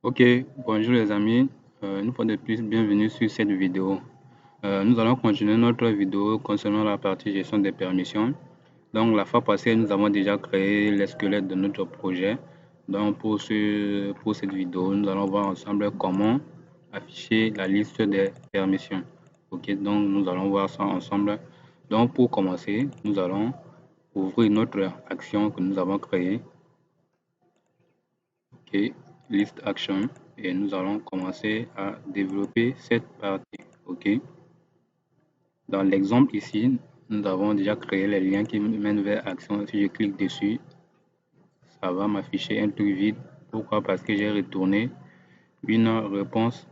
Ok, bonjour les amis. Une fois de plus, bienvenue sur cette vidéo. Nous allons continuer notre vidéo concernant la partie gestion des permissions. Donc, la fois passée, nous avons déjà créé les squelettes de notre projet. Donc, pour cette vidéo, nous allons voir ensemble comment afficher la liste des permissions. Ok, donc nous allons voir ça ensemble. Donc, pour commencer, nous allons ouvrir notre action que nous avons créée. Ok, list action, et nous allons commencer à développer cette partie. Ok, dans l'exemple ici, nous avons déjà créé les liens qui mènent vers action. Si je clique dessus, ça va m'afficher un truc vide. Pourquoi? Parce que j'ai retourné une réponse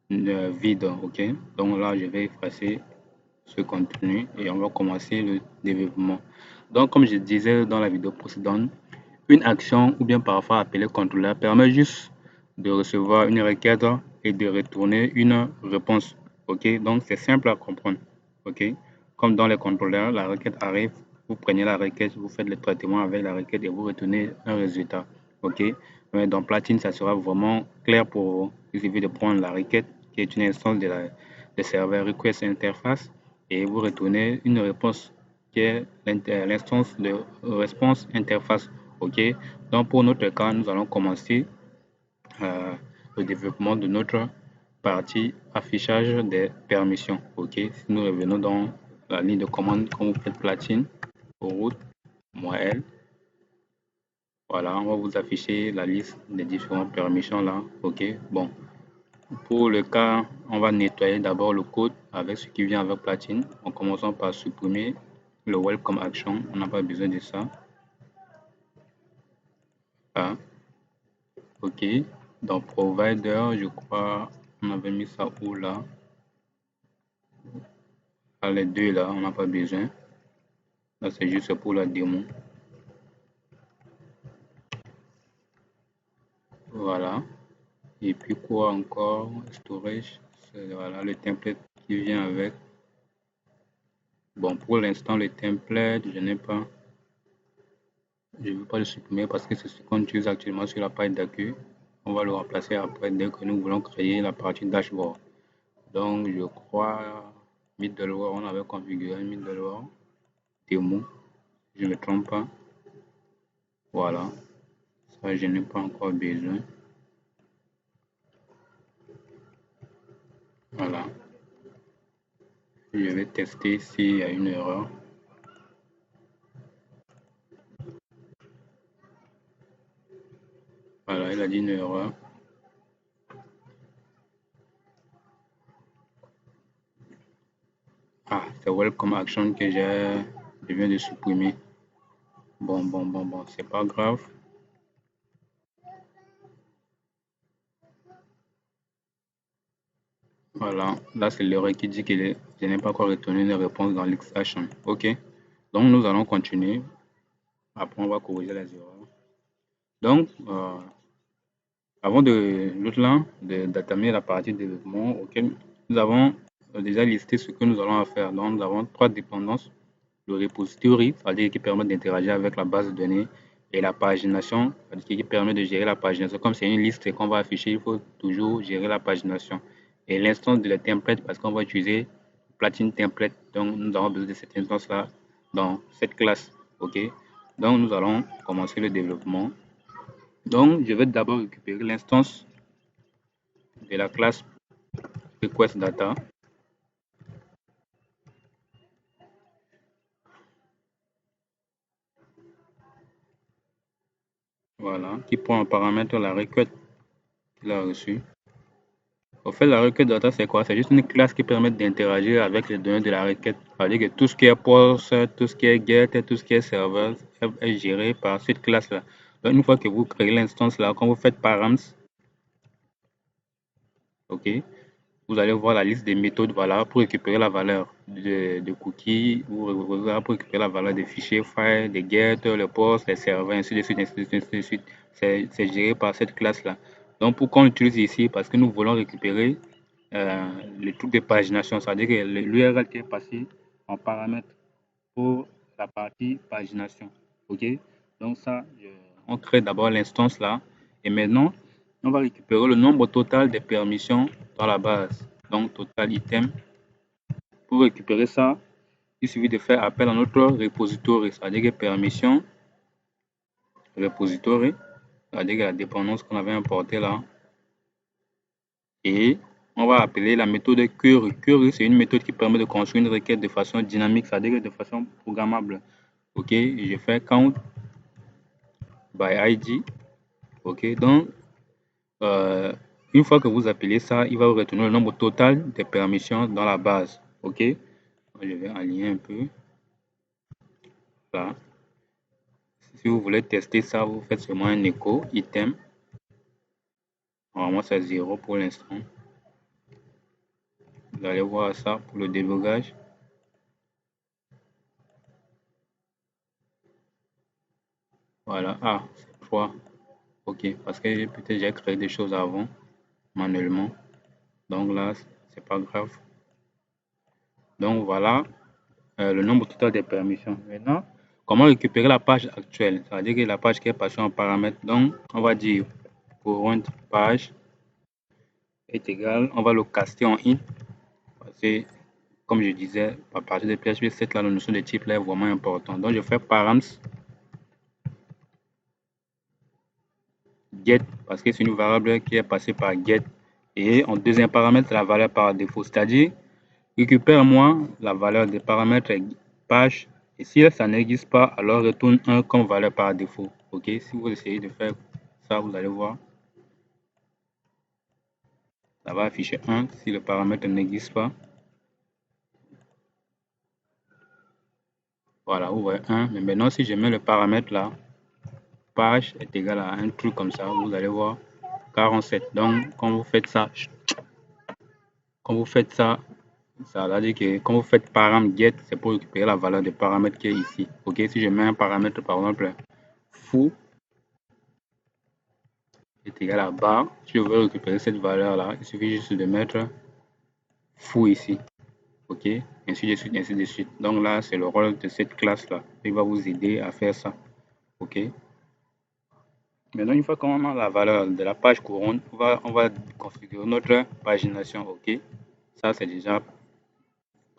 vide. Ok, donc là je vais effacer ce contenu et on va commencer le développement. Donc, comme je disais dans la vidéo précédente, une action, ou bien parfois appelée contrôleur, permet juste de recevoir une requête et de retourner une réponse. Ok, donc c'est simple à comprendre. Ok, comme dans les contrôleurs, la requête arrive, vous prenez la requête, vous faites le traitement avec la requête et vous retournez un résultat. Ok, mais dans Platine, ça sera vraiment clair pour vous. Il suffit de prendre la requête, qui est une instance de serveur request interface, et vous retournez une réponse qui est l'instance de response interface. Ok, donc pour notre cas, nous allons commencer euh, le développement de notre partie affichage des permissions. Ok, si nous revenons dans la ligne de commande, quand vous faites platine, route, -L, voilà, on va vous afficher la liste des différentes permissions là. Ok, bon, pour le cas, on va nettoyer d'abord le code avec ce qui vient avec platine, en commençant par supprimer le welcome action, on n'a pas besoin de ça. Ah, ok, dans provider, je crois on avait mis ça où là? Ah, les deux là, on n'a pas besoin. Là, c'est juste pour la démo. Voilà. Et puis quoi encore? Storage, c'est voilà, le template qui vient avec. Bon, pour l'instant, le template, je n'ai pas. Je ne veux pas le supprimer parce que c'est ce qu'on utilise actuellement sur la page d'accueil. On va le remplacer après dès que nous voulons créer la partie dashboard. Donc, je crois middleware, on avait configuré middleware démo, je ne me trompe pas. Voilà, ça je n'ai pas encore besoin. Voilà, je vais tester s'il y a une erreur. Voilà, il a dit une erreur. Ah, c'est welcome action que je viens de supprimer. Bon, c'est pas grave. Voilà, là c'est l'erreur qui dit que je n'ai pas encore retourné une réponse dans l'X-Action. Ok, donc nous allons continuer. Après, on va corriger les erreurs. Donc, avant de l'autre là, d'attamer la partie développement, auquel nous avons déjà listé ce que nous allons faire. Donc, nous avons trois dépendances: le repository, c'est-à-dire qui permet d'interagir avec la base de données, et la pagination, c'est-à-dire qui permet de gérer la pagination. Comme c'est une liste qu'on va afficher, il faut toujours gérer la pagination. Et l'instance de la template, parce qu'on va utiliser Platine Template, donc nous avons besoin de cette instance-là dans cette classe. OK? Donc, nous allons commencer le développement. Donc, je vais d'abord récupérer l'instance de la classe request data. Voilà, qui prend en paramètre la requête qu'il a reçue. Au fait, la requête data, c'est quoi? C'est juste une classe qui permet d'interagir avec les données de la requête. C'est-à-dire que tout ce qui est post, tout ce qui est get, tout ce qui est serveur est géré par cette classe-là. Donc, une fois que vous créez l'instance là, quand vous faites params, ok, vous allez voir la liste des méthodes, voilà, pour récupérer la valeur de cookies, pour récupérer la valeur des fichiers, files, des get, les posts, les serveurs, ainsi de suite, ainsi de suite, ainsi de suite. C'est géré par cette classe-là. Donc, pourquoi on l'utilise ici? Parce que nous voulons récupérer le truc de pagination, c'est-à-dire que l'URL qui est passé en paramètre pour la partie pagination. OK? Donc ça, on crée d'abord l'instance là. Et maintenant, on va récupérer le nombre total des permissions dans la base. Donc, total item. Pour récupérer ça, il suffit de faire appel à notre repository, c'est-à-dire que permission repository, c'est-à-dire la dépendance qu'on avait importée là. Et on va appeler la méthode query. Query, c'est une méthode qui permet de construire une requête de façon dynamique, c'est-à-dire de façon programmable. Ok, et je fais count by ID. Ok, donc une fois que vous appelez ça, il va vous retourner le nombre total de permissions dans la base. Ok, je vais aligner un peu. Là. Si vous voulez tester ça, vous faites seulement un écho item. Normalement, c'est 0 pour l'instant. Vous allez voir ça pour le débugage. Voilà. Ah, c'est 3. Ok, parce que peut-être j'ai créé des choses avant, manuellement. Donc là, c'est pas grave. Donc voilà le nombre total des permissions. Maintenant, comment récupérer la page actuelle? C'est-à-dire que la page qui est passée en paramètre. Donc, on va dire current page est égal, on va le caster en int. Parce que, comme je disais, à partir de PHP 7, la notion de type là est vraiment importante. Donc, je fais params get parce que c'est une variable qui est passée par get. Et en deuxième paramètre, la valeur par défaut. C'est-à-dire, récupère-moi la valeur des paramètres page. Et si ça n'existe pas, alors retourne 1 comme valeur par défaut. Ok, si vous essayez de faire ça, vous allez voir. Ça va afficher 1 si le paramètre n'existe pas. Voilà, vous voyez 1. Mais maintenant, si je mets le paramètre là, page est égal à un truc comme ça, vous allez voir 47. Donc, quand vous faites ça, ça veut dire que quand vous faites param get, c'est pour récupérer la valeur des paramètres qui est ici. Ok, si je mets un paramètre par exemple foo est égal à bar, si je veux récupérer cette valeur là, il suffit juste de mettre foo ici. Ok, ainsi de suite, ainsi de suite. Donc là, c'est le rôle de cette classe là. Il va vous aider à faire ça. Ok. Maintenant, une fois qu'on a la valeur de la page courante, on va configurer notre pagination. Ok. Ça, c'est déjà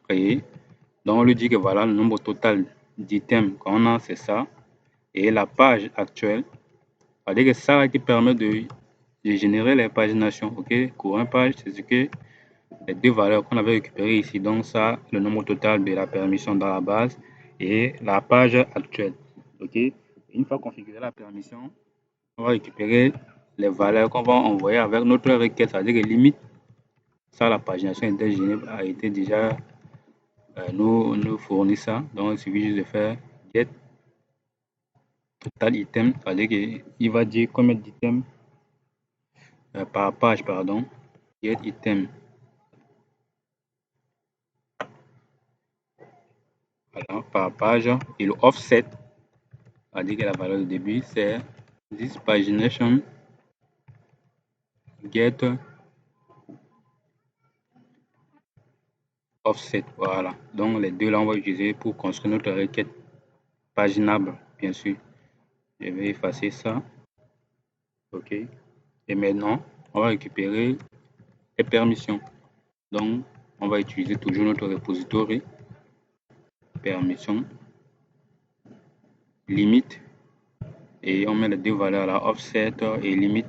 créé. Donc, on lui dit que voilà, le nombre total d'items qu'on a, c'est ça. Et la page actuelle, c'est-à-dire que ça qui permet de générer les paginations. Ok. Courant page, c'est ce que les deux valeurs qu'on avait récupérées ici. Donc, ça, le nombre total de la permission dans la base et la page actuelle. Ok. Une fois configuré la permission, on va récupérer les valeurs qu'on va envoyer avec notre requête, c'est-à-dire que limite, ça, la pagination a été déjà nous fournit ça. Donc, il suffit juste de faire get total item, c'est-à-dire qu'il va dire combien d'items par page, pardon. Get item. Voilà, par page. Et le offset, c'est-à-dire que la valeur de début, c'est this pagination get offset. Voilà. Donc, les deux là, on va utiliser pour construire notre requête paginable, bien sûr. Je vais effacer ça. OK. Et maintenant, on va récupérer les permissions. Donc, on va utiliser toujours notre repository. Permission, limite. Et on met les deux valeurs là, offset et limite,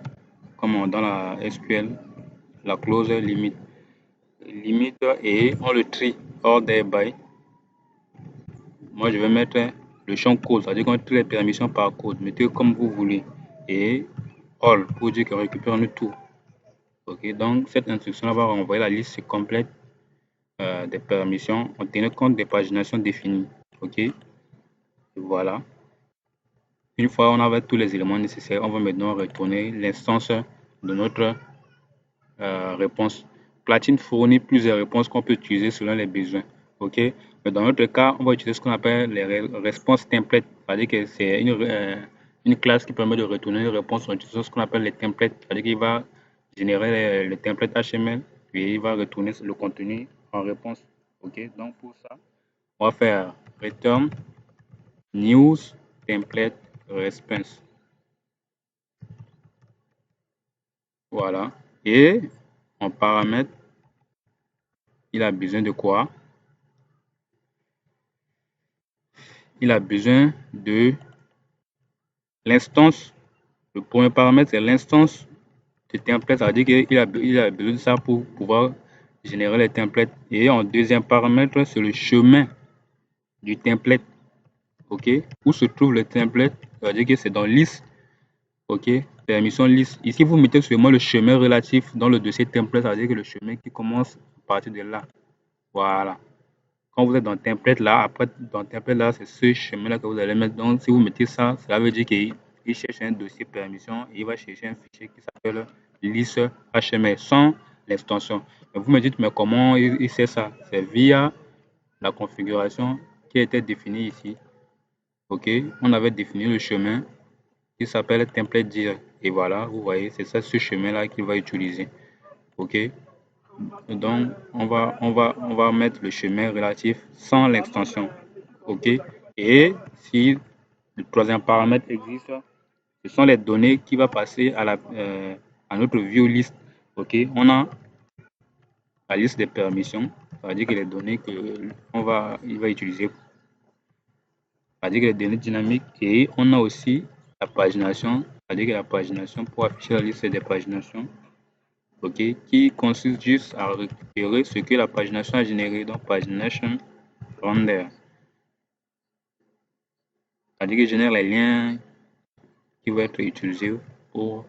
comme dans la SQL, la clause limite. Limite et on le trie hors des by. Moi, je vais mettre le champ code, c'est-à-dire qu'on trie les permissions par code. Mettez comme vous voulez. Et all pour dire qu'on récupère le tout. Ok, donc cette instruction va renvoyer la liste complète des permissions en tenant compte des paginations définies. Ok, et voilà. Une fois on avait tous les éléments nécessaires, on va maintenant retourner l'instance de notre réponse. Platine fournit plusieurs réponses qu'on peut utiliser selon les besoins. Ok, mais dans notre cas, on va utiliser ce qu'on appelle les réponses templates. C'est-à-dire que c'est une classe qui permet de retourner une réponse en utilisant ce qu'on appelle les templates. C'est-à-dire qu'il va générer le template HTML et il va retourner le contenu en réponse. Ok, donc pour ça, on va faire return news template response. Voilà. Et en paramètre, il a besoin de quoi? Il a besoin de l'instance. Le premier paramètre, c'est l'instance de template. Ça veut dire qu'il a besoin de ça pour pouvoir générer les templates. Et en deuxième paramètre, c'est le chemin du template. OK? Où se trouve le template? Ça veut dire que c'est dans liste. OK? Permission liste. Ici, vous mettez seulement le chemin relatif dans le dossier template. Ça veut dire que le chemin qui commence à partir de là. Voilà. Quand vous êtes dans template là, après dans template là, c'est ce chemin-là que vous allez mettre. Donc, si vous mettez ça, cela veut dire qu'il cherche un dossier permission et il va chercher un fichier qui s'appelle liste HTML sans l'extension. Vous me dites, mais comment il sait ça? C'est via la configuration qui a été définie ici. OK, on avait défini le chemin qui s'appelle template dir. Et voilà, vous voyez, c'est ça ce chemin-là qu'il va utiliser. OK. Donc, on va mettre le chemin relatif sans l'extension. OK. Et si le troisième paramètre existe, ce sont les données qui va passer à notre view list. OK. On a la liste des permissions, ça veut dire que les données il va utiliser, ça veut dire que les données dynamiques, et on a aussi la pagination, ça veut dire que la pagination pour afficher la liste des paginations. OK, qui consiste juste à récupérer ce que la pagination a généré, donc pagination render. C'est-à-dire que génère les liens qui vont être utilisés pour,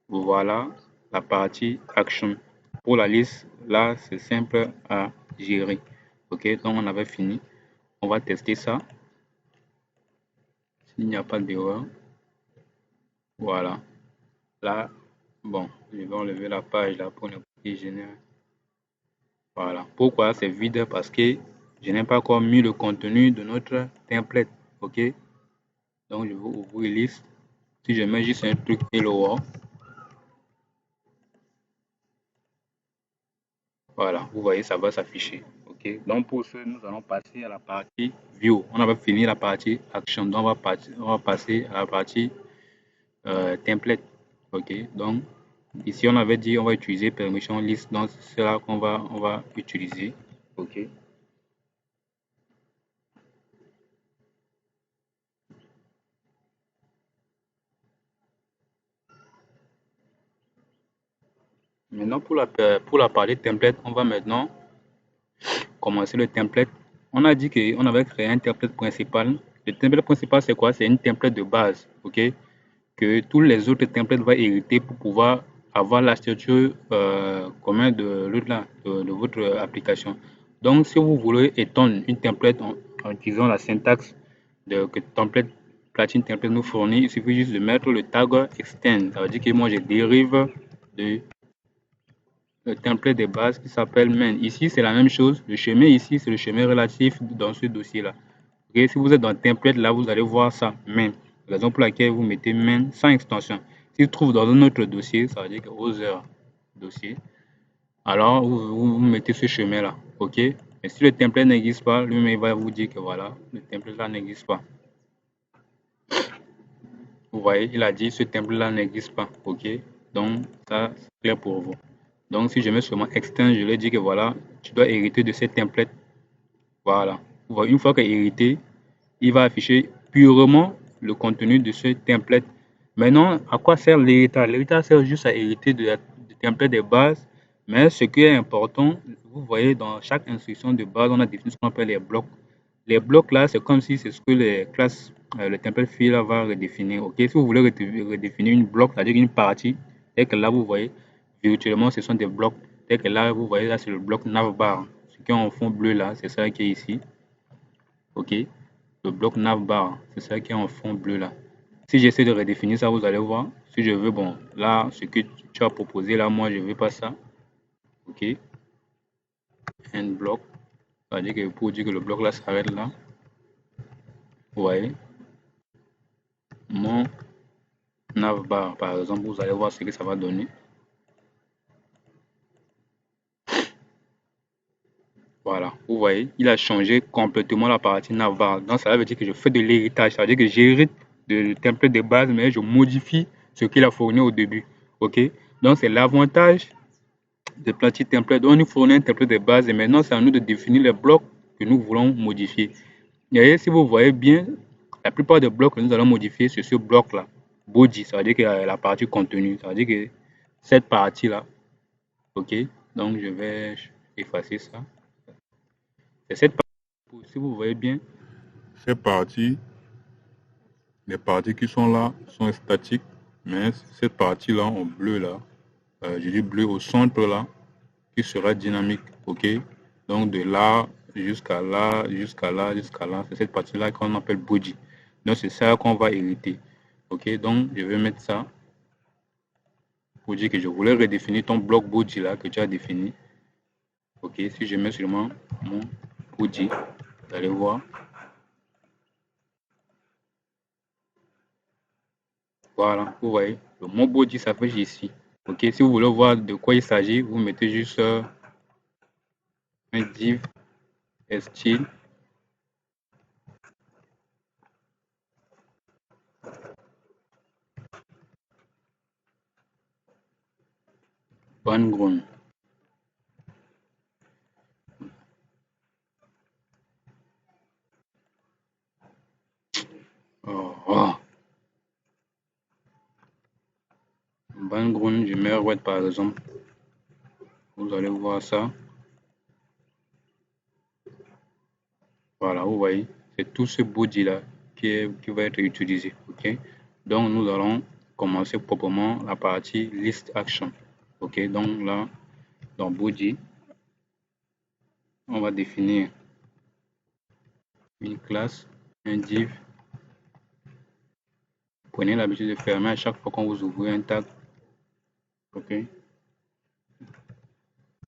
voilà, la partie action. Pour la liste, là, c'est simple à gérer. OK, donc on avait fini. On va tester ça. S'il n'y a pas d'erreur, voilà. Là, bon, je vais enlever la page là pour ne pas qu'il génère. Voilà. Pourquoi c'est vide? Parce que je n'ai pas encore mis le contenu de notre template. OK? Donc, je vais ouvrir liste. Si je mets juste un truc hello world, voilà, vous voyez, ça va s'afficher. OK? Donc, pour ce, nous allons passer à la partie view. On avait fini la partie action. Donc, on va passer à la partie template. OK? Donc, ici, on avait dit on va utiliser permission list. Donc, c'est là qu'on on va utiliser. OK? Maintenant, pour la partie template, on va maintenant commencer le template. On a dit qu'on avait créé un template principal. Le template principal, c'est quoi? C'est une template de base, OK? Que tous les autres templates vont hériter pour pouvoir avoir la structure commune de votre application. Donc, si vous voulez étendre une template en utilisant la syntaxe que template platine template nous fournit, il suffit juste de mettre le tag extend. Ça veut dire que moi, je dérive de le template de base qui s'appelle main. Ici, c'est la même chose. Le chemin ici, c'est le chemin relatif dans ce dossier-là. Okay? Si vous êtes dans template, là, vous allez voir ça, main. Raison pour laquelle vous mettez main sans extension. S'il se trouve dans un autre dossier, ça veut dire que other dossier, alors vous mettez ce chemin-là. OK? Mais si le template n'existe pas, lui-même va vous dire que voilà, le template-là n'existe pas. Vous voyez, il a dit ce template-là n'existe pas. OK? Donc, ça, c'est clair pour vous. Donc, si je mets seulement extend, je lui dis que voilà, tu dois hériter de cette template. Voilà. Une fois qu'il est hérité, il va afficher purement le contenu de ce template. Maintenant, à quoi sert l'héritage? L'héritage sert juste à hériter du template de base. Mais ce qui est important, vous voyez, dans chaque instruction de base, on a défini ce qu'on appelle les blocs. Les blocs là, c'est comme si c'est ce que les classes, le template file va redéfinir. Ok, si vous voulez redéfinir une bloc, c'est-à-dire une partie, et que là, vous voyez, virtuellement, ce sont des blocs. Dès que là, vous voyez, là, c'est le bloc navbar. Ce qui est en fond bleu là, c'est ça qui est ici. OK. Le bloc navbar, c'est ça qui est en fond bleu là. Si j'essaie de redéfinir ça, vous allez voir. Si je veux, bon, là, ce que tu as proposé là, moi, je ne veux pas ça. OK. End bloc. Ça veut dire que pour dire que le bloc là s'arrête là. Vous voyez. Mon navbar, par exemple, vous allez voir ce que ça va donner. Voilà, vous voyez, il a changé complètement la partie navbar. Donc, ça veut dire que je fais de l'héritage. Ça veut dire que j'hérite de template de base, mais je modifie ce qu'il a fourni au début. OK? Donc, c'est l'avantage de Planty Template. Donc, nous fournit un template de base et maintenant, c'est à nous de définir les blocs que nous voulons modifier. Et si vous voyez bien, la plupart des blocs que nous allons modifier, c'est ce bloc-là. Body, ça veut dire que la partie contenu, ça veut dire que cette partie-là, ok, donc je vais effacer ça. C'est cette partie, si vous voyez bien, ces parties, les parties qui sont là sont statiques, mais cette partie-là en bleu là, je dis bleu au centre là, qui sera dynamique, ok. Donc de là jusqu'à là, jusqu'à là, jusqu'à là, c'est cette partie-là qu'on appelle body. Donc c'est ça qu'on va hériter, ok. Donc je vais mettre ça pour dire que je voulais redéfinir ton bloc body là que tu as défini, ok. Si je mets seulement mon body, vous allez voir. Voilà, vous voyez, le mot body s'affiche ici. Ok, si vous voulez voir de quoi il s'agit, vous mettez juste un div style background. Oh. Background, je mets red par exemple. Vous allez voir ça. Voilà, vous voyez, c'est tout ce body là qui va être utilisé. Ok, donc nous allons commencer proprement la partie list action. Ok, donc là, dans body, on va définir une classe, un div. Prenez l'habitude de fermer à chaque fois qu'on vous ouvrez un tag. Ok,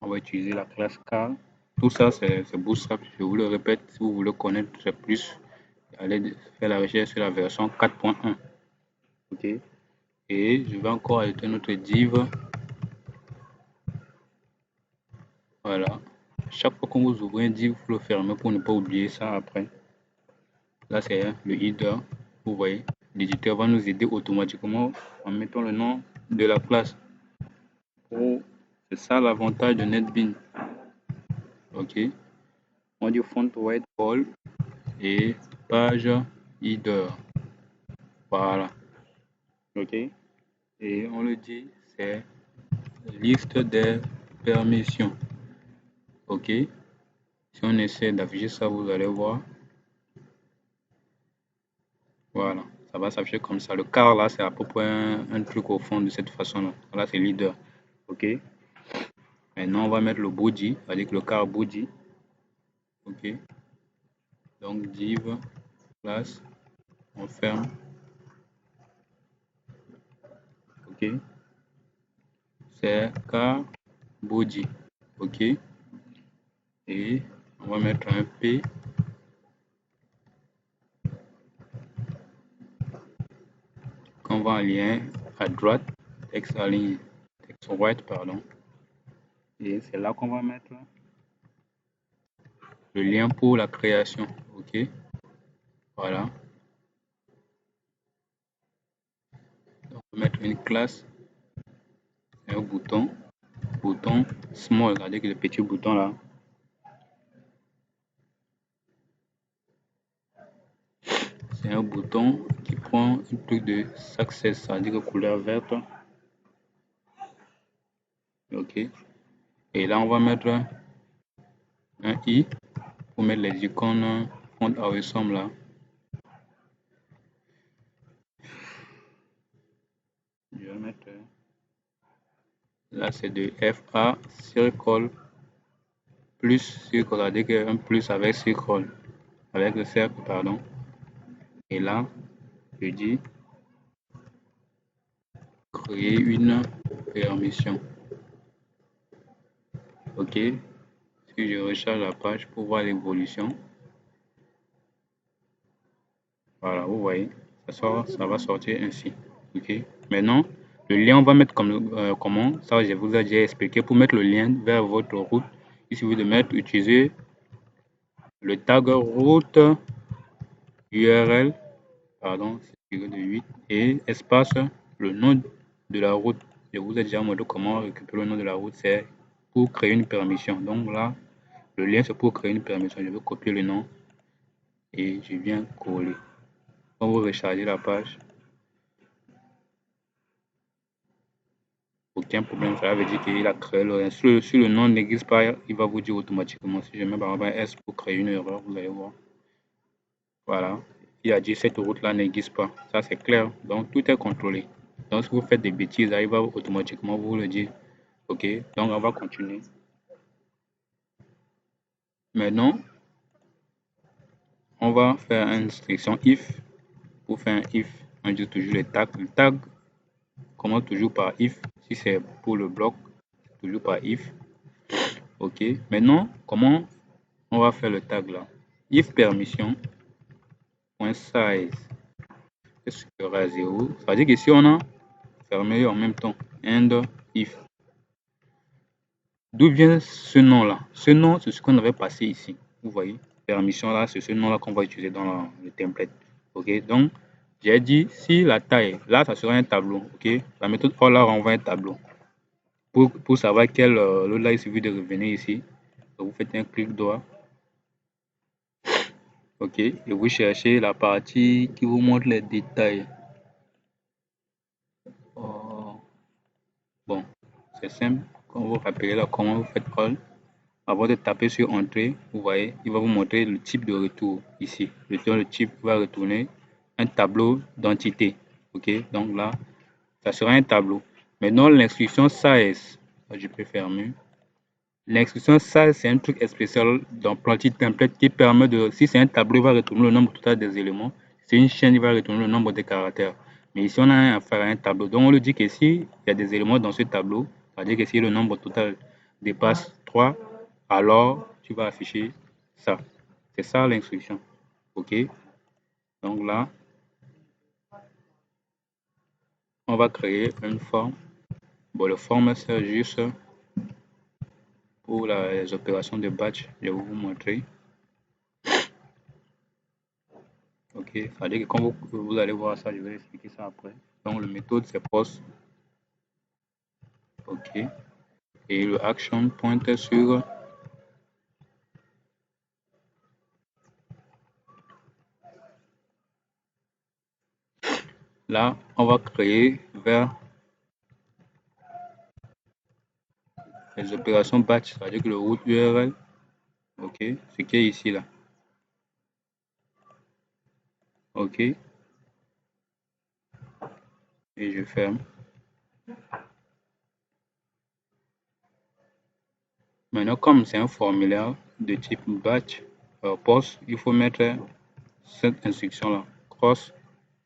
on va utiliser la classe car. Tout ça, c'est Bootstrap. Je vous le répète, si vous voulez connaître plus, allez faire la recherche sur la version 4.1. Ok, et je vais encore ajouter notre div. Voilà. Chaque fois qu'on vous ouvre un div, vous le fermez pour ne pas oublier ça après. Là, c'est le header. Vous voyez, l'éditeur va nous aider automatiquement en mettant le nom de la classe. Oh, c'est ça l'avantage de NetBeans. Ok. On dit font white bold et page header. Voilà. Ok. Et on le dit, c'est liste des permissions. Ok. Si on essaie d'afficher ça, vous allez voir. Voilà, ça va s'afficher comme ça. Le car là, c'est à peu près un truc au fond de cette façon-là. Là, c'est leader. Ok. Maintenant, on va mettre le body, avec le car body. Ok. Donc, div, classe, on ferme. Ok. C'est car body. Ok. Et on va mettre un P. Qu'on va en lien à droite, texte à ligne, texte right, pardon. Et c'est là qu'on va mettre le lien pour la création. Ok. Voilà. On va mettre une classe, un bouton small, c'est-à-dire que le petit bouton là. C'est un bouton qui prend un truc de success, c'est-à-dire que couleur verte. Ok. Et là, on va mettre un i pour mettre les icônes font awesome là. Je vais mettre là, c'est de FA circle plus circle, c'est-à-dire qu'un plus avec circle, avec le cercle, pardon. Et là, je dis créer une permission. Ok. Si je recharge la page pour voir l'évolution. Voilà, vous voyez, ça va sortir ainsi. Ok. Maintenant, le lien, on va mettre comme comment. Ça, je vous ai déjà expliqué. Pour mettre le lien vers votre route, il suffit de mettre, utiliser le tag route URL, pardon, c'est de 8 et espace le nom de la route. je vous ai déjà montré comment récupérer le nom de la route, c'est pour créer une permission. Donc là, le lien, c'est pour créer une permission. Je vais copier le nom et je viens coller. Quand vous rechargez la page, aucun problème, ça veut dire qu'il a créé le lien. Si le nom n'existe pas, il va vous dire automatiquement. Si je mets par exemple un S pour créer une erreur, vous allez voir. Voilà, il a dit cette route-là n'existe pas. Ça, c'est clair. Donc, tout est contrôlé. Donc, si vous faites des bêtises, il va automatiquement vous le dire. OK, donc on va continuer. Maintenant, on va faire une instruction if. Pour faire un if, on dit toujours les tags. Le tag commence toujours par if. Si c'est pour le bloc, toujours par if. OK, maintenant, comment on va faire le tag là? If permission, point size est supérieur à 0. Ça veut dire que si on a fermé en même temps, and if. D'où vient ce nom-là? Ce nom, c'est ce qu'on avait passé ici. Vous voyez, permission là, c'est ce nom-là qu'on va utiliser dans le template. OK, donc j'ai dit si la taille, là, ça sera un tableau. OK, la méthode for là renvoie un tableau. Pour savoir quel là, il suffit de revenir ici. Donc, vous faites un clic droit. OK, et vous cherchez la partie qui vous montre les détails. Bon, c'est simple. Quand vous rappelez là, comment vous faites all. Avant de taper sur entrée, vous voyez, il va vous montrer le type de retour ici. Le type va retourner un tableau d'entité. OK, donc là, ça sera un tableau. Maintenant, l'instruction size, je peux fermer. L'instruction size, c'est un truc spécial dans Planty Template qui permet de, si c'est un tableau, il va retourner le nombre total des éléments. Si c'est une chaîne, il va retourner le nombre de caractères. Mais ici, on a affaire à un tableau. Donc, on lui dit que s'il y a des éléments dans ce tableau, c'est-à-dire que si le nombre total dépasse 3, alors tu vas afficher ça. C'est ça l'instruction. OK? Donc là, on va créer une forme. Bon, le forme, c'est juste pour les opérations de batch. Je vais vous montrer. OK? C'est-à-dire que quand vous allez voir ça, je vais expliquer ça après. Donc, le méthode, c'est post. OK? Et le action pointe sur là, on va créer vers les opérations batch, c'est-à-dire que le route URL, OK, ce qui est ici là. OK. Et je ferme. Maintenant, comme c'est un formulaire de type batch post, il faut mettre cette instruction là, cross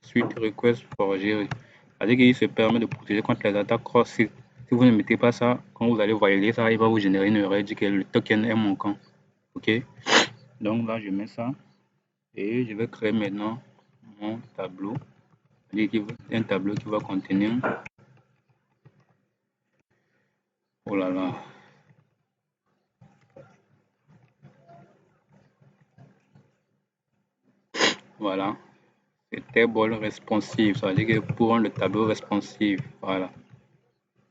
suite request for gérer. C'est-à-dire qu'il se permet de protéger contre les attaques cross site. Si vous ne mettez pas ça, quand vous allez valider ça, il va vous générer une erreur, dit que le token est manquant. OK? Donc là, je mets ça et je vais créer maintenant mon tableau. C'est-à-dire un tableau qui va contenir. Oh là là. Voilà. C'est table responsive. Ça veut dire que pour le tableau responsive. Voilà.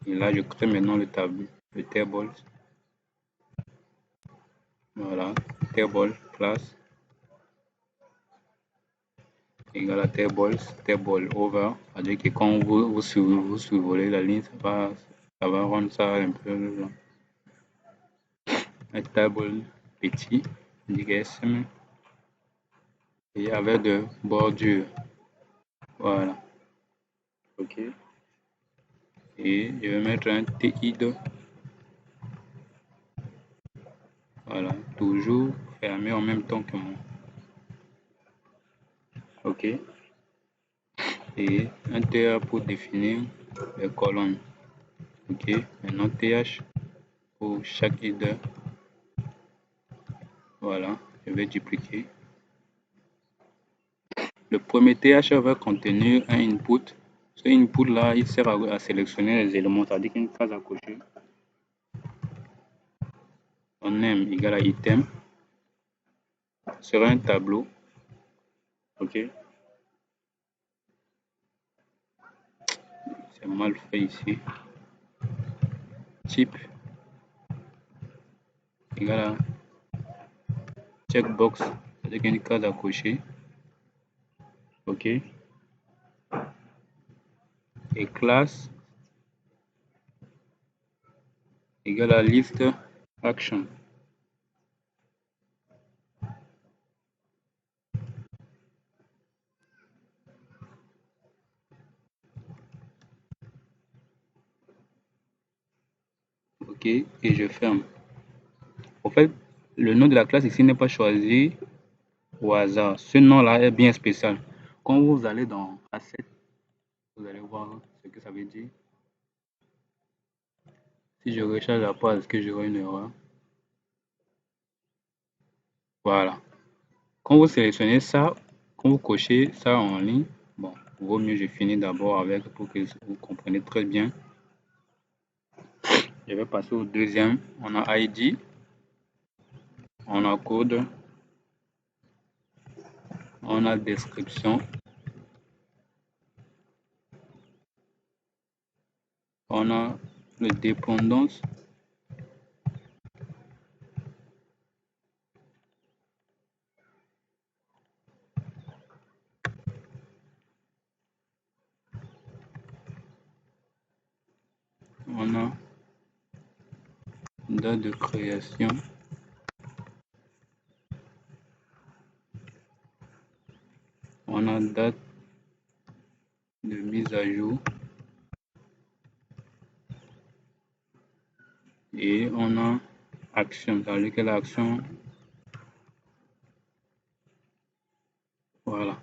Et là, je crée maintenant le tableau. Le table. Voilà. Table class égale à table over. C'est-à-dire que quand vous survolez la ligne, ça va rendre ça un peu un table petit. SM. Et avec de bordure. Voilà. OK. Et je vais mettre un TI2. Voilà. Toujours fermé en même temps que moi. OK. Et un TH pour définir les colonnes. OK. Maintenant TH pour chaque header. Voilà. Je vais dupliquer. Le premier TH va contenir un input. Ce input là, il sert à sélectionner les éléments, c'est-à-dire qu'une case à cocher. On name égale à item. Sera un tableau. OK. C'est mal fait ici. type égale à checkbox, c'est-à-dire qu'il y a une case à cocher. OK. Et classe égale à liste action. OK. Et je ferme. En fait, le nom de la classe ici n'est pas choisi au hasard. Ce nom-là est bien spécial. Quand vous allez dans Asset, vous allez voir ce que ça veut dire. Si je recharge la page, est-ce que j'aurai une erreur? Voilà. Quand vous sélectionnez ça, quand vous cochez ça en ligne, bon, vaut mieux je finis d'abord avec pour que vous compreniez très bien. Je vais passer au deuxième. On a ID, on a code, on a description, on a les dépendances, on a date de création, on a date de mise à jour et on a action, c'est-à-dire que l'action, voilà.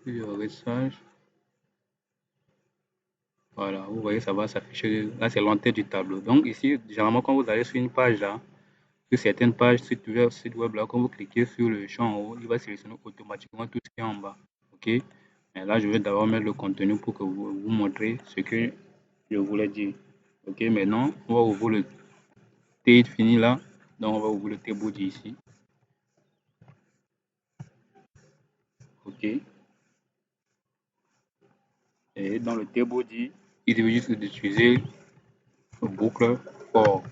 Et le message, voilà, vous voyez, ça va s'afficher. Là, c'est l'entête du tableau. Donc ici, généralement, quand vous allez sur une page là, sur certaines pages, site web là, quand vous cliquez sur le champ en haut, il va sélectionner automatiquement tout ce qui est en bas. OK? Mais là, je vais d'abord mettre le contenu pour que vous montrez ce que je voulais dire. OK? Maintenant, on va ouvrir le T fini là. Donc, on va ouvrir le T-body ici. OK? Et dans le T-body, il suffit juste d'utiliser le boucle for.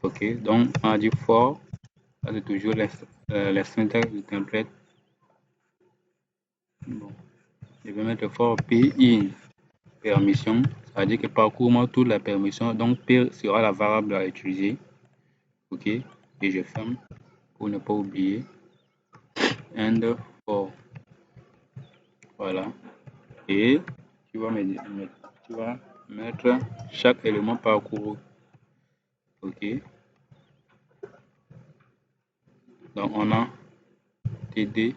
OK? Donc, on a dit for. Ça, c'est toujours la syntaxe du template. Bon. Je vais mettre for p-in permission. Ça veut dire que parcours-moi toute la permission. Donc, P sera la variable à utiliser. OK? Et je ferme pour ne pas oublier. And for. Voilà. Et tu vas mettre chaque élément parcouru. OK? Donc, on a TD.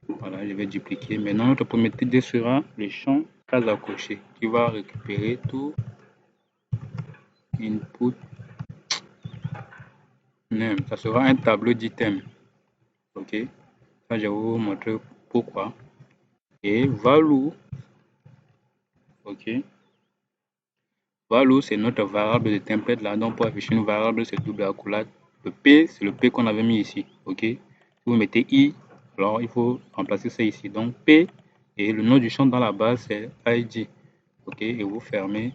Voilà, je vais dupliquer. Maintenant, notre premier TD sera le champ case à cocher qui va récupérer tout input name. Ça sera un tableau d'item. OK? Ça, je vais vous montrer pourquoi. Et value. OK? Value, c'est notre variable de template là. Donc, pour afficher une variable, c'est double accolade. Le P, c'est le P qu'on avait mis ici. OK? Si vous mettez I, alors il faut remplacer ça ici. Donc, P et le nom du champ dans la base, c'est ID. OK? Et vous fermez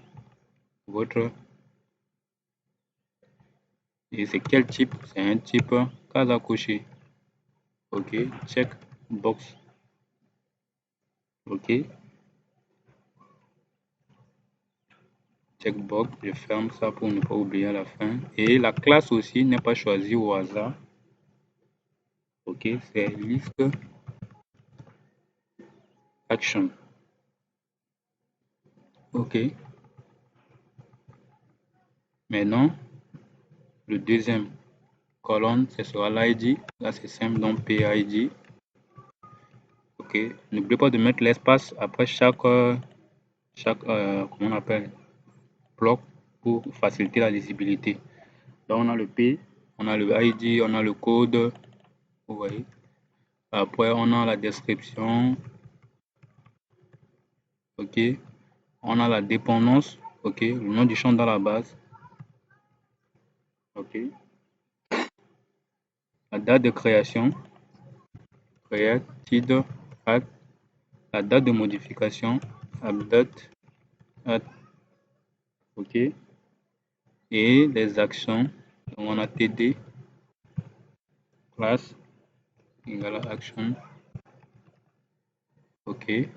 votre. Et c'est quel type? C'est un type case à cocher. OK? Check box. OK? Checkbox, je ferme ça pour ne pas oublier à la fin. Et la classe aussi n'est pas choisie au hasard. OK? C'est liste action. OK? Maintenant, le deuxième colonne, ce sera l'ID. Là, c'est simple, donc PID. OK. N'oubliez pas de mettre l'espace après chaque comment on appelle, bloc pour faciliter la lisibilité. Donc, on a le P, on a le ID, on a le code. Vous voyez. Après, on a la description. OK. On a la dépendance. OK. Le nom du champ dans la base. OK. La date de création. Created at. La date de modification. Update. add, ok. Et les actions, donc on a td class égale à action, ok.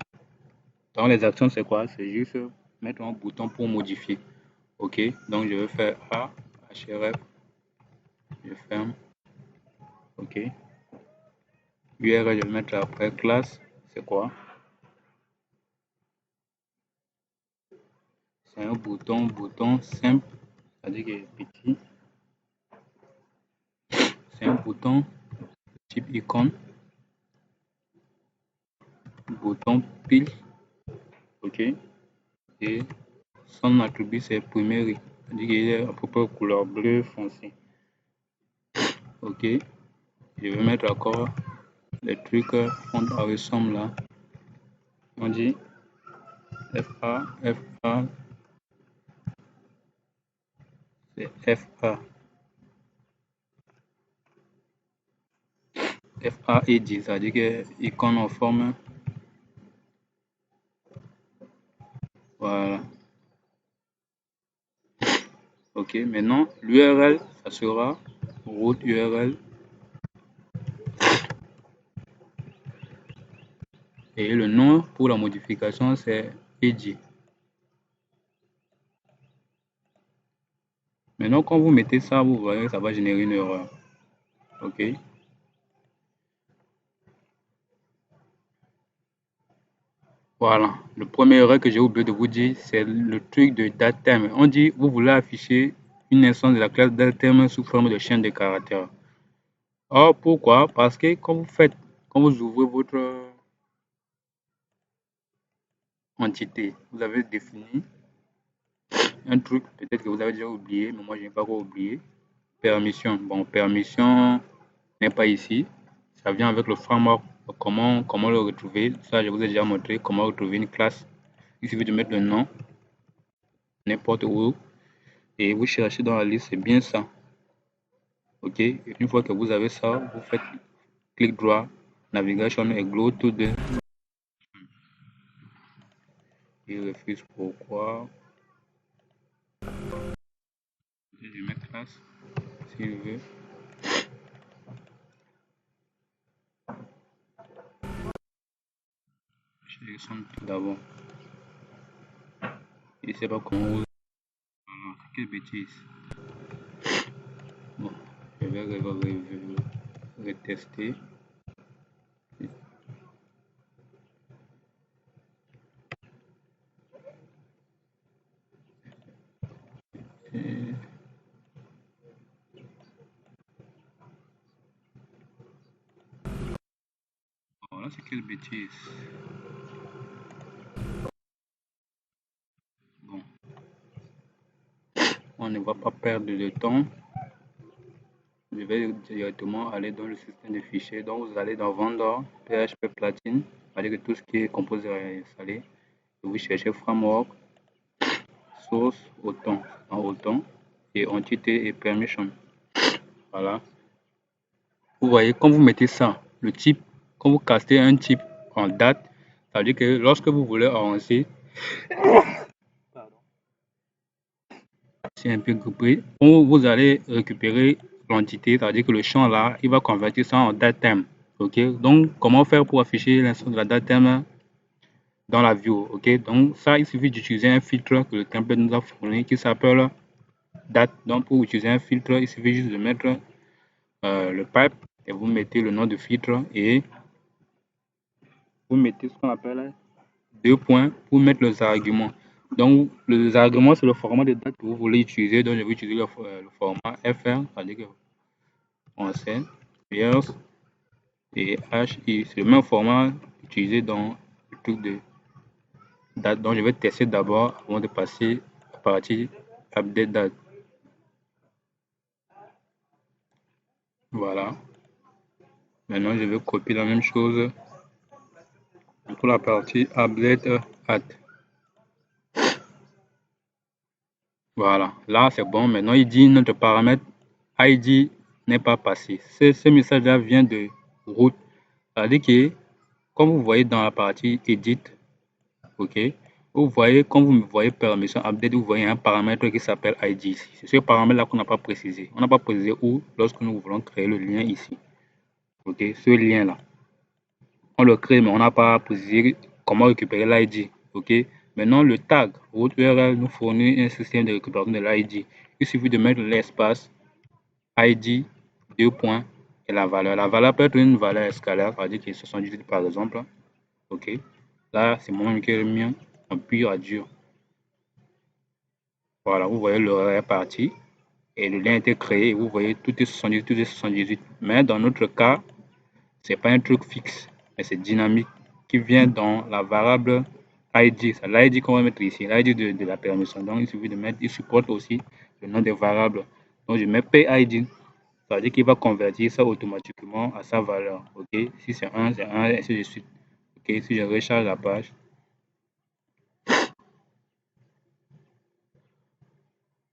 Donc les actions c'est quoi? C'est juste mettre un bouton pour modifier, ok. Donc je vais faire a href, je ferme, ok. URL, je vais mettre après classe, c'est quoi? C'est un bouton simple, c'est-à-dire qu'il est petit. C'est un bouton type icône, bouton pile, ok. Et son attribut c'est primary, c'est-à-dire qu'il est à peu près couleur bleu foncé, ok. Je vais mettre encore les trucs font avec somme là. On dit FA, FA, c'est FA. FA et 10, c'est-à-dire que icône en forme. Voilà. Ok, maintenant l'URL, ça sera route URL. Et le nom pour la modification, c'est ED. Maintenant, quand vous mettez ça, vous voyez, ça va générer une erreur. Ok. Voilà. Le premier erreur que j'ai oublié de vous dire, c'est le truc de datetime. On dit, vous voulez afficher une instance de la classe datetime sous forme de chaîne de caractères. Or, pourquoi? Parce que quand vous ouvrez votre entité, vous avez défini un truc, peut-être que vous avez déjà oublié, mais moi, je n'ai pas encore oublié. Permission. Bon, permission n'est pas ici. Ça vient avec le framework. Comment le retrouver? Ça, je vous ai déjà montré comment retrouver une classe. Il suffit de mettre le nom n'importe où et vous cherchez dans la liste, c'est bien ça. Ok, et une fois que vous avez ça, vous faites clic droit, navigation et go to the. Il refuse pourquoi? Je vais mettre classe s'il veut. Je descends tout d'abord. Je ne sais pas comment vous. Quelle bêtise. Bon, je vais retester. Et voilà, c'est quelle bêtise. Bon, on ne va pas perdre de temps. Je vais directement aller dans le système de fichiers. Donc, vous allez dans Vendor, PHP Platine, avec tout ce qui est composé à installer. Et vous cherchez Framework, Source, Autant, en Autant, et Entité et Permission. Voilà. Vous voyez, quand vous mettez ça, le type, quand vous castez un type en date, ça veut dire que lorsque vous voulez avancer, c'est un peu groupé, vous allez récupérer l'entité, c'est-à-dire que le champ là, il va convertir ça en datetime. Ok, donc comment faire pour afficher l'instance de la datetime dans la view? Ok, donc ça, il suffit d'utiliser un filtre que le template nous a fourni qui s'appelle date. Donc pour utiliser un filtre, il suffit juste de mettre le pipe et vous mettez le nom de filtre et vous mettez ce qu'on appelle deux points pour mettre les arguments. Donc, les arguments, c'est le format de date que vous voulez utiliser. Donc, je vais utiliser le format FR, c'est-à-dire que on sait, years et HI. C'est le même format utilisé dans le truc de date. Donc, je vais tester d'abord avant de passer à partir update date. Voilà. Maintenant, je vais copier la même chose pour la partie update date. Voilà, là c'est bon. Maintenant, il dit notre paramètre ID n'est pas passé. Ce message-là vient de route. C'est-à-dire que, comme vous voyez dans la partie edit, ok, Vous voyez, quand vous me voyez permission update, vous voyez un paramètre qui s'appelle ID ici. C'est ce paramètre-là qu'on n'a pas précisé. On n'a pas précisé où lorsque nous voulons créer le lien ici. Ok, ce lien-là. On le crée, mais on n'a pas précisé comment récupérer l'ID. Ok, maintenant le tag, votre URL nous fournit un système de récupération de l'ID. Il suffit de mettre l'espace ID, 2 points, et la valeur. La valeur peut être une valeur scalaire, c'est-à-dire que 78 par exemple. Ok, là c'est moi qui ai mis en pur à dur. Voilà, vous voyez l'horaire est parti et le lien a été créé. Vous voyez tout est 78, tout est 78. Mais dans notre cas, c'est pas un truc fixe, mais c'est dynamique qui vient dans la variable ID. C'est l'ID qu'on va mettre ici, l'ID de la permission. Donc il suffit de mettre, il supporte aussi le nom des variables. Donc je mets PID, ça veut dire qu'il va convertir ça automatiquement à sa valeur. Ok, si c'est 1, c'est 1, et ainsi de suite. Ok, si je recharge la page,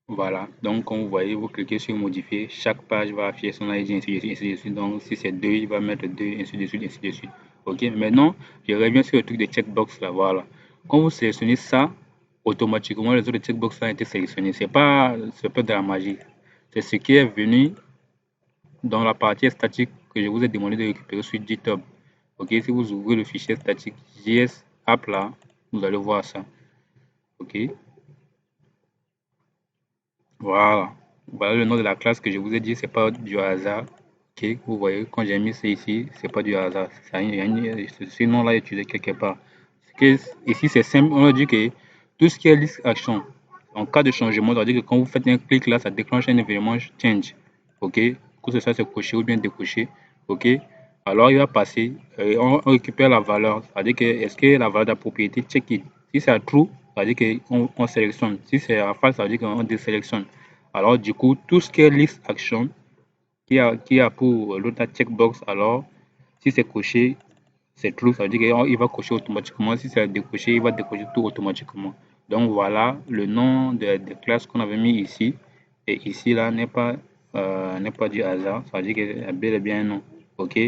voilà, donc comme vous voyez, vous cliquez sur modifier, chaque page va afficher son ID, ainsi de suite, ainsi de suite. Donc si c'est 2, il va mettre 2, ainsi de suite, ainsi de suite. Ok, maintenant, je reviens sur le truc de checkbox là, voilà. Quand vous sélectionnez ça, automatiquement les autres checkbox là ont été sélectionnés. C'est pas de la magie. C'est ce qui est venu dans la partie statique que je vous ai demandé de récupérer sur GitHub. Ok, si vous ouvrez le fichier statique JS app là, vous allez voir ça. Ok. Voilà. Voilà le nom de la classe que je vous ai dit, c'est pas du hasard. Ok, vous voyez, quand j'ai mis ça ici, c'est pas du hasard. Ce nom-là est utilisé quelque part. Ici, c'est simple. On a dit que tout ce qui est list action, en cas de changement, on va dire que quand vous faites un clic là, ça déclenche un événement change. Ok, que ce soit c'est coché ou bien décoché. Ok, alors il va passer, on récupère la valeur. C'est-à-dire que est-ce que la valeur de la propriété check it. Si c'est true, ça veut dire qu'on sélectionne. Si c'est false, ça veut dire qu'on désélectionne. Alors, du coup, tout ce qui est list action, qui a pour l'autre checkbox, alors, si c'est coché, c'est true, ça veut dire qu'il va cocher automatiquement. Si c'est décoché, il va décocher tout automatiquement. Donc, voilà le nom des classes qu'on avait mis ici. Et ici, là, n'est pas du hasard. Ça veut dire qu'il y a bel et bien un nom. OK?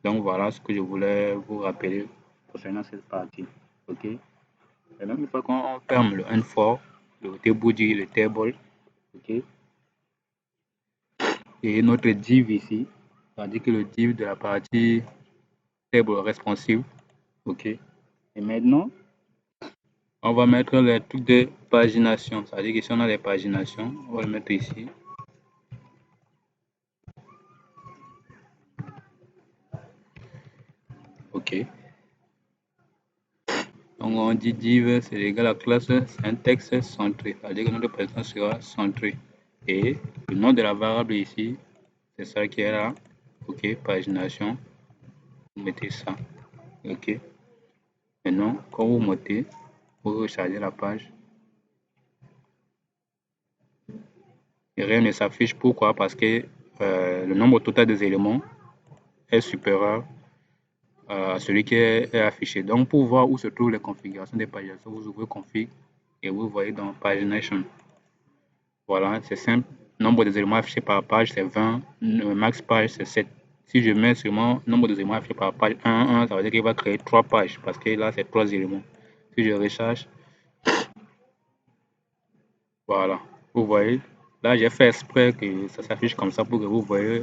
Donc, voilà ce que je voulais vous rappeler concernant cette partie. OK? Et donc, une fois qu'on ferme le N4, le debugger le table, ok, et notre div ici, tandis que le div de la partie table responsive, ok. Et maintenant, on va mettre les trucs de pagination, c'est-à-dire que si on a les paginations, on va le mettre ici. Ok. Donc on dit div, c'est égal à classe syntaxe centré, c'est-à-dire que notre présentation sera centré. Et le nom de la variable ici, c'est ça qui est là. Ok, pagination. Vous mettez ça. Ok. Maintenant, quand vous montez, vous rechargez la page. Et rien ne s'affiche. Pourquoi? Parce que le nombre total des éléments est supérieur à celui qui est affiché. Donc, pour voir où se trouvent les configurations des pages, vous ouvrez config et vous voyez dans pagination. Voilà, c'est simple. Nombre des éléments affichés par page, c'est 20. Le max page, c'est 7. Si je mets seulement nombre des éléments affichés par page 1, ça veut dire qu'il va créer 3 pages parce que là, c'est 3 éléments. Si je recharge, voilà. Vous voyez, là, j'ai fait exprès que ça s'affiche comme ça pour que vous voyez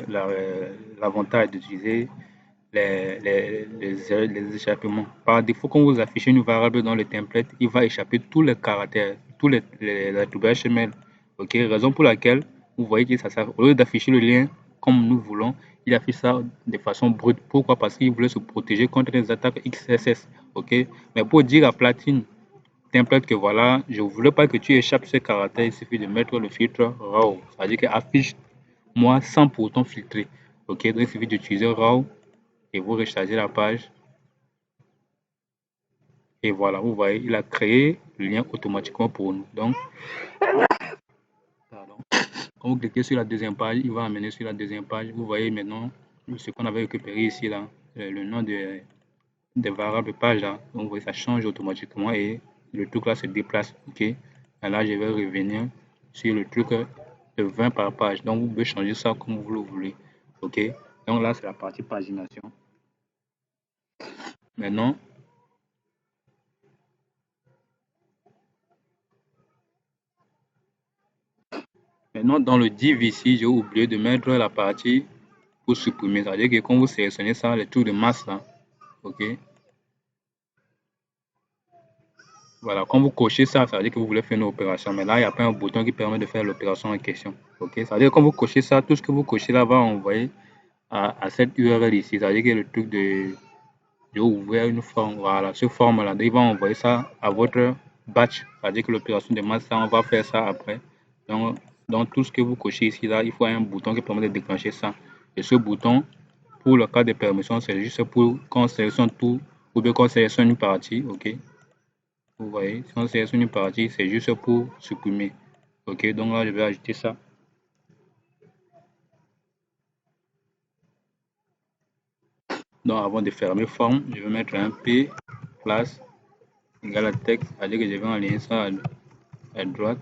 l'avantage d'utiliser les échappements. Par défaut, quand vous affichez une variable dans le template, il va échapper tous les caractères, tous les HTML. Ok, raison pour laquelle vous voyez que au lieu d'afficher le lien comme nous voulons, il affiche ça de façon brute. Pourquoi? Parce qu'il voulait se protéger contre les attaques XSS. Ok, mais pour dire à Platine template que voilà, je ne voulais pas que tu échappes ce caractère, il suffit de mettre le filtre RAW. C'est-à-dire que affiche-moi sans pourtant filtrer. Ok, donc il suffit d'utiliser RAW et vous rechargez la page. Et voilà, vous voyez, il a créé le lien automatiquement pour nous. Donc, pardon. Quand vous cliquez sur la deuxième page, il va amener sur la deuxième page. Vous voyez maintenant ce qu'on avait récupéré ici, là, le nom des variables page là. Donc, vous voyez, ça change automatiquement et le truc là se déplace. Ok. Et là, je vais revenir sur le truc de 20 par page. Donc, vous pouvez changer ça comme vous le voulez. Ok. Donc là, c'est la partie pagination. Maintenant, Maintenant, dans le div ici, j'ai oublié de mettre la partie pour supprimer. C'est-à-dire que quand vous sélectionnez ça, les tours de masse là, ok. Voilà, quand vous cochez ça, ça veut dire que vous voulez faire une opération. Mais là, il n'y a pas un bouton qui permet de faire l'opération en question. Ok, c'est-à-dire que quand vous cochez ça, tout ce que vous cochez là va envoyer à cette URL ici. C'est-à-dire que le truc de ouvrir une forme, voilà, ce forme-là, il va envoyer ça à votre batch. C'est-à-dire que l'opération de masse, ça, on va faire ça après. Donc, tout ce que vous cochez ici, là, il faut un bouton qui permet de déclencher ça. Et ce bouton, pour le cas de permission, c'est juste pour qu'on sélectionne tout ou bien qu'on sélectionne une partie, ok. Vous voyez, si on sélectionne une partie, c'est juste pour supprimer. Ok, donc là, je vais ajouter ça. Donc, avant de fermer forme, je vais mettre un P, place, égal à texte, c'est-à-dire que je vais aligner ça à droite.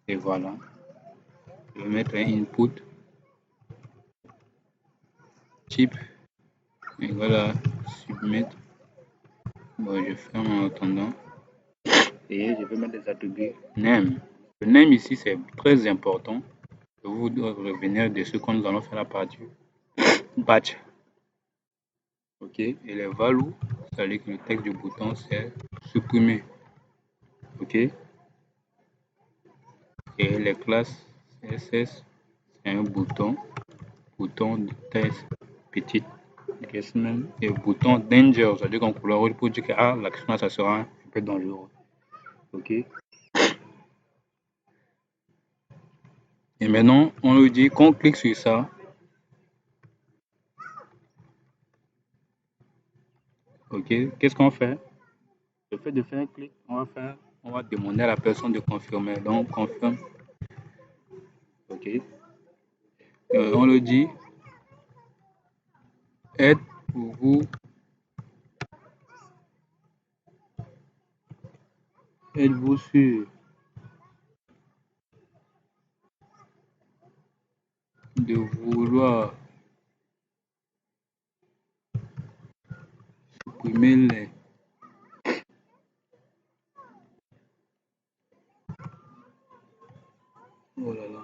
Et voilà. Je vais mettre un input, type, égal à submit. Bon, je ferme en attendant. Et je vais mettre des attributs name. Le name ici, c'est très important. Je vous revenir dessus quand nous allons faire la partie batch. Ok, et les values, c'est-à-dire que le texte du bouton, c'est supprimer. Ok, et les classes CSS, c'est un bouton de texte petite, et bouton danger, c'est-à-dire qu'en couleur rouge pour dire que ah, l'action ça sera un peu dangereux. Ok, et maintenant on lui dit qu'on clique sur ça. Ok, qu'est-ce qu'on fait? Le fait de faire un clic, on va demander à la personne de confirmer. Donc confirme. Ok, on le dit êtes-vous sûr de vouloir supprimer les oh là là,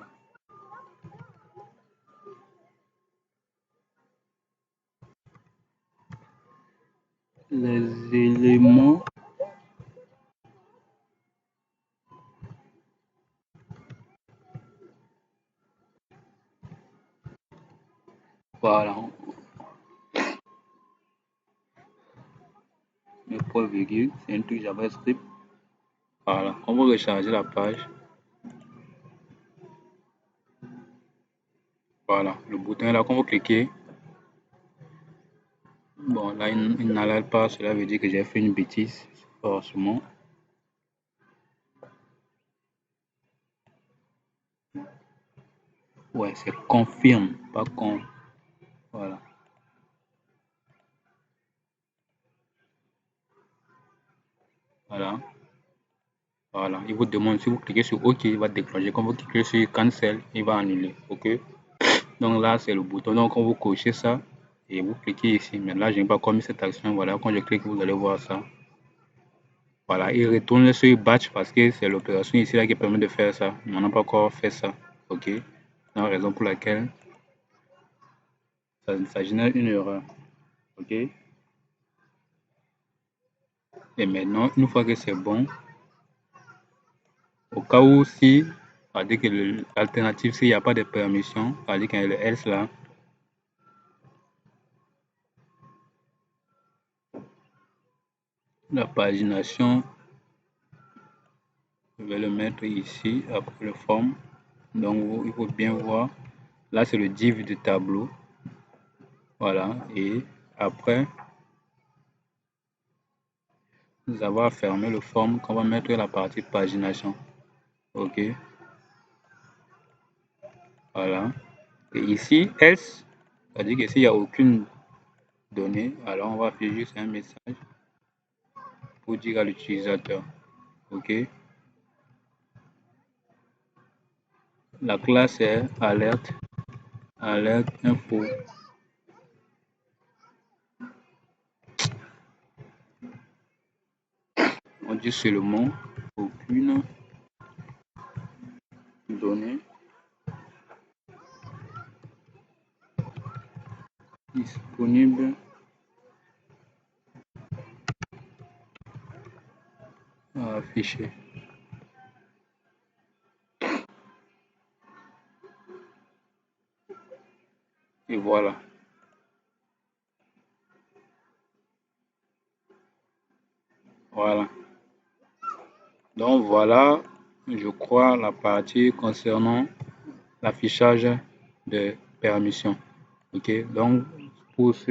les éléments voilà, le point virgule, c'est un truc JavaScript. Voilà, on va recharger la page. Voilà, le bouton est là, quand vous cliquez, bon là il n'alerte pas, cela veut dire que j'ai fait une bêtise, forcément. Ouais, c'est confirme, pas con. Voilà. Voilà. Voilà. Il vous demande si vous cliquez sur OK, il va déclencher. Quand vous cliquez sur Cancel, il va annuler. OK. Donc là, c'est le bouton. Donc, quand vous cochez ça et vous cliquez ici, mais là, je n'ai pas commis cette action. Voilà, quand je clique, vous allez voir ça. Voilà, il retourne sur batch parce que c'est l'opération ici là qui permet de faire ça. On n'a pas encore fait ça. OK. C'est la raison pour laquelle ça génère une erreur. OK. Et maintenant, une fois que c'est bon, au cas où si, c'est-à-dire que l'alternative, s'il n'y a pas de permission, c'est-à-dire qu'il y a le else là, la pagination, je vais le mettre ici après le forme. Donc, il faut bien voir. Là, c'est le div du tableau. Voilà. Et après, nous avons fermé le forme qu'on va mettre la partie pagination. OK. Voilà. Et ici, else, c'est-à-dire que s'il n'y a aucune donnée, alors on va faire juste un message pour dire à l'utilisateur. OK. La classe est alerte, alerte info. On dit seulement aucune données disponibles à afficher. Et voilà. Voilà. Donc voilà, je crois, la partie concernant l'affichage de permissions. Ok, donc pour ceux